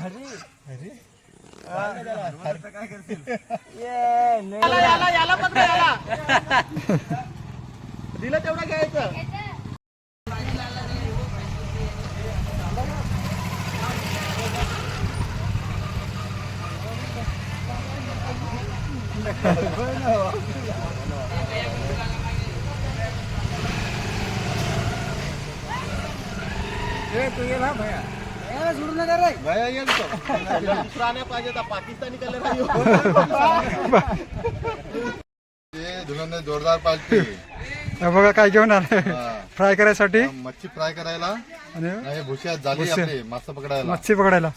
अरे काय करतील याला पकड याला दिलं तेवढं घ्यायचं. तू गेला भैया सोडू नका रे भैया येईल तो दुसरा नाही पाहिजे तर पाकिस्तानी कलर आहे ते धुलंदर जोरदार पालटी. बघा काय घेऊन आले फ्राय करायसाठी मच्छी फ्राय करायला आणि हे भुश्या झाली आपली मासा पकडायला. मच्छी पकडायला.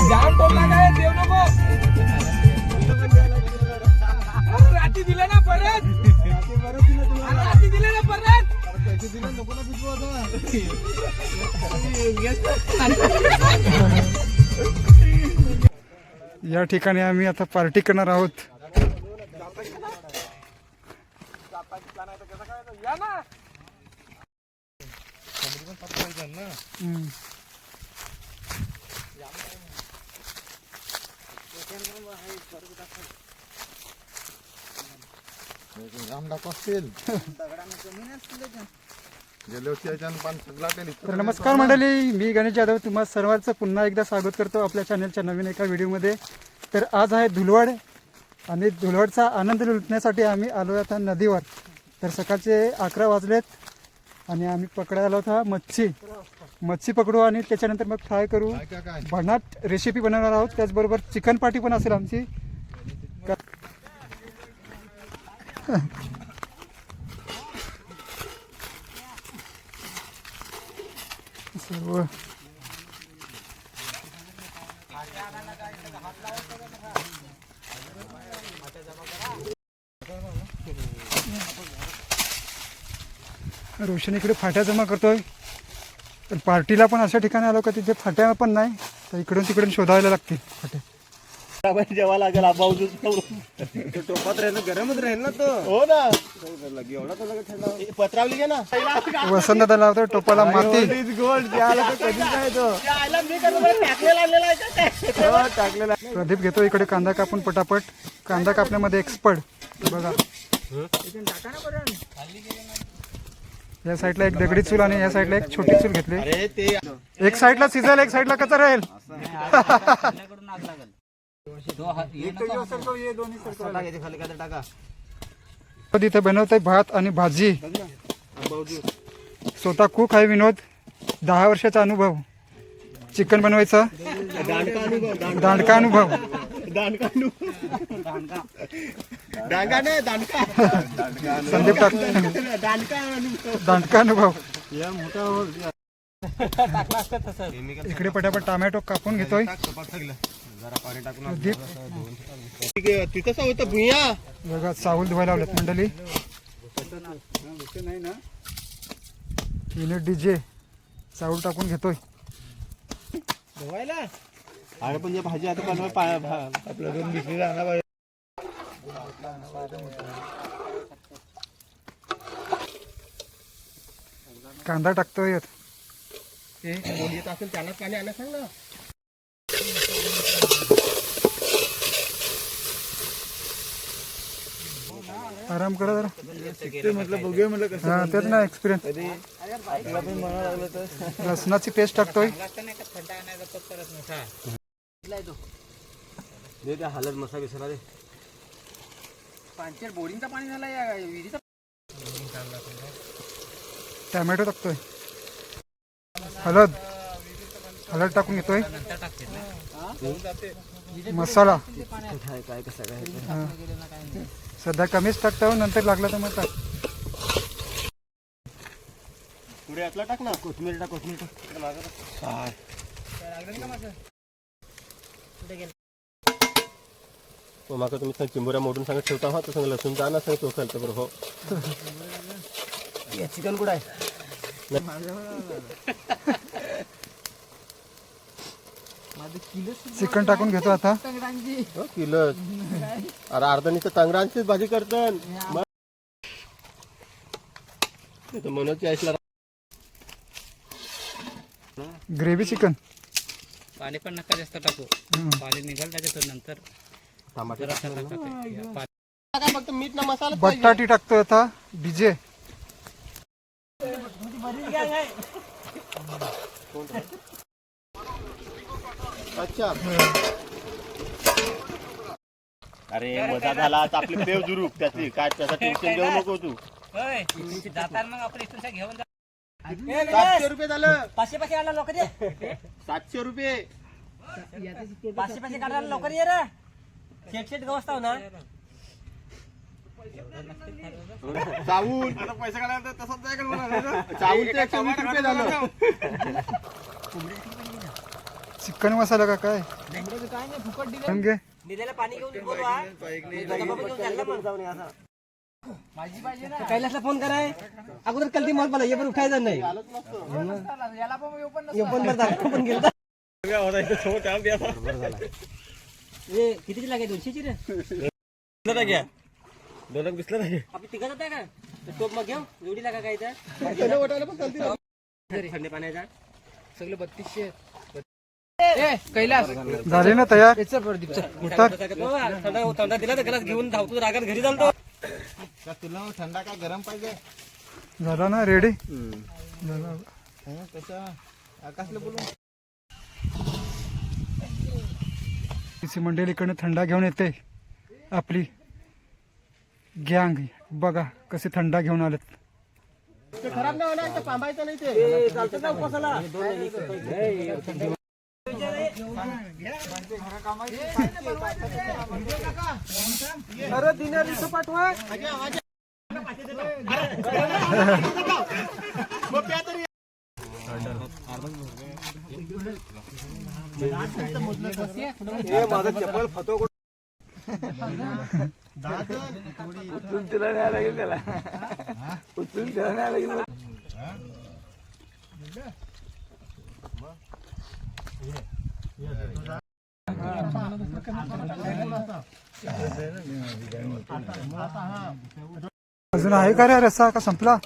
जाम टोला काय देव नको रात्री दिले ना परत रात्री दिले ना परत या ठिकाणी आम्ही आता पार्टी करणार आहोत. या ना राम डाक असतील तर नमस्कार मंडळी, मी गणेश जाधव तुम्हा सर्वांचं पुन्हा एकदा स्वागत करतो आपल्या चॅनलच्या नवीन एका व्हिडिओमध्ये. तर आज आहे धुलवड आणि धुलवडचा आनंद लुटण्यासाठी आम्ही आलो आता नदीवर. तर सकाळचे 11 वाजलेत आणि आम्ही पकडायला होता मच्छी पकडू आणि त्याच्यानंतर मग फ्राय करू. भन्नाट रेसिपी बनवणार आहोत. त्याचबरोबर चिकन पार्टी पण असेल आमची. सर्व रोशन इकडे फाट्या जमा करतोय. तर पार्टीला पण अशा ठिकाणी आलो का तिथे फाट्या पण नाही, तर इकडून तिकडून शोधायला लागतील फाट्या. जेव्हा लागेल टोपात राहील गरमच राहील ना तो. हो ना एवढा तो लगेच थंड पत्रावली घे ना. वसंत दादा लावतो टोपाला माती. प्रदीप घेतो इकडे कांदा कापून पटापट. कांदा कापण्यामध्ये एक्सपर्ट बघा. या साईडला एक दगडी चूल आणि या साईडला एक छोटी चूल घेतली. एक साईडला सिझल एक साईडला कच्चा राहील. इथे बनवत आहे भात आणि भाजी. स्वतः कुक आहे विनोद. 10 वर्षाचा अनुभव चिकन बनवायचा. दांडका अनुभव. संदीप दांडका अनुभव. इकडे पटापट टोमॅटो कापून घेतोय. तिथं होतं भुया बघा साऊल धुवायला लावलेत मंडळी. युनिट डीजे साऊल टाकून घेतोय धुवायला. अरे पण भाजी आता बनवाय आपलं दोन बिकरी राहणार. कांदा टाकतोय. येत असेल त्याला पाणी आणा सांग ना. आराम करा जरा. म्हटलं बघूया म्हटलं कसं. हा तेच ना एक्सपिरियन्स. लसणाची पेस्ट टाकतोय. हलद मसा बिसरा दे. पांचेर बोरिंगचा पाणी झाला या विहिरीचा. टोमॅटो टाकतोय. हळद टाकून घेतोय. मसाला काय कसं काय सध्या कमीच टाकतो, नंतर लागला तर मग टाक. पुढे आपला टाक ना. कोथमीर टाक. माका तुम्ही चिंबोऱ्या मोडून सांगत ठेवता हा तर सांग लसूण जा ना सांग तो चालतं बरं हो चिकन कुठं आहे चिकन टाकून घेतो आता. हो, किलो अरे अर्धनीचं तांगडांचीच भाजी करतात मनोजची आईसला ग्रेव्ही चिकन. पाणी पण नका जास्त टाकू. पाणी निघाल त्याच्यातून नंतर फक्त मीठ ना मसाला बटाटी टाकतो आता. डीजे अच्छा अरे मजा झाला आपली पेव जुरूप त्याची काय त्याचा टेन्शन घेऊ नको तू जाताना मग आपण इथून घेऊन जा. 700 रुपये झालं 500 काढला लवकर ये. 700 रुपये 500 काढला लवकर ये रे. शेट गवस्ताव ना चावून पैसे काढायला तसंच चावून ते 120 रुपये झालं चिकन मसाला का काय घे. निघायला पाणी घेऊन बोलवा. कैलासला फोन कराय अगोदर कल्ती मॉल पाला हे पण उठायचं नाही कितीची लागे 200ची रे घ्या 2 दिसलं नाही आपण तिघं जाता का टोप मग घेऊ एवढी लागा काय तर थंड पाण्याचा सगळं 3200 कैलास झाली ना तयार. थंडा दिला तर गलास घेऊन धावतो रागात घरी चालतो. तुला थंडा का गरम पाहिजे झाला ना रेडी. आकाशला बोलू तिची मंडळी इकडनं थंडा घेऊन येते. आपली गँग बघा कसे थंडा घेऊन आलेत. खराब नाही होणार पांबायचं नाही ते चालतं ना उपवासाला अरे दिनारी पाठवा. माझं चप्पल फतो उचलून तिला न्यायला लागेल त्याला उचलून तिला न्यायला लागेल अजून आहे का रे रस्सा का संपला.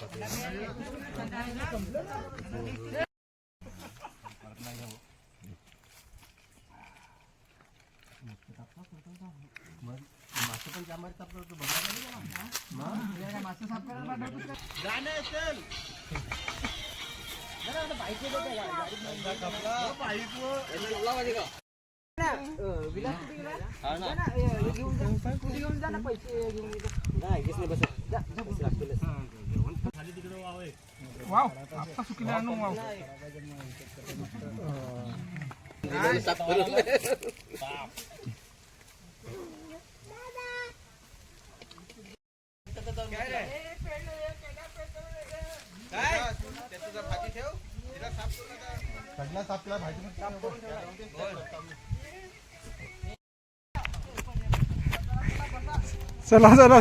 चला चला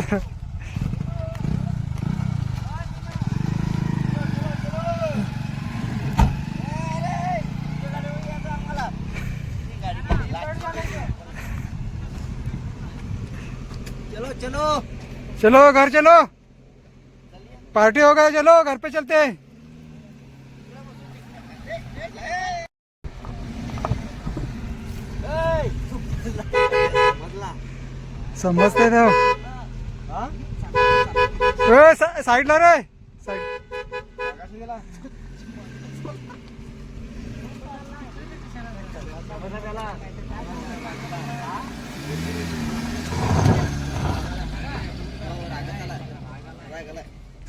चलो घर चलो. पार्टी हो गया चलो घर पे चलते हैं. समजते ना साइड ला रे साइड.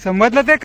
समजलं ते.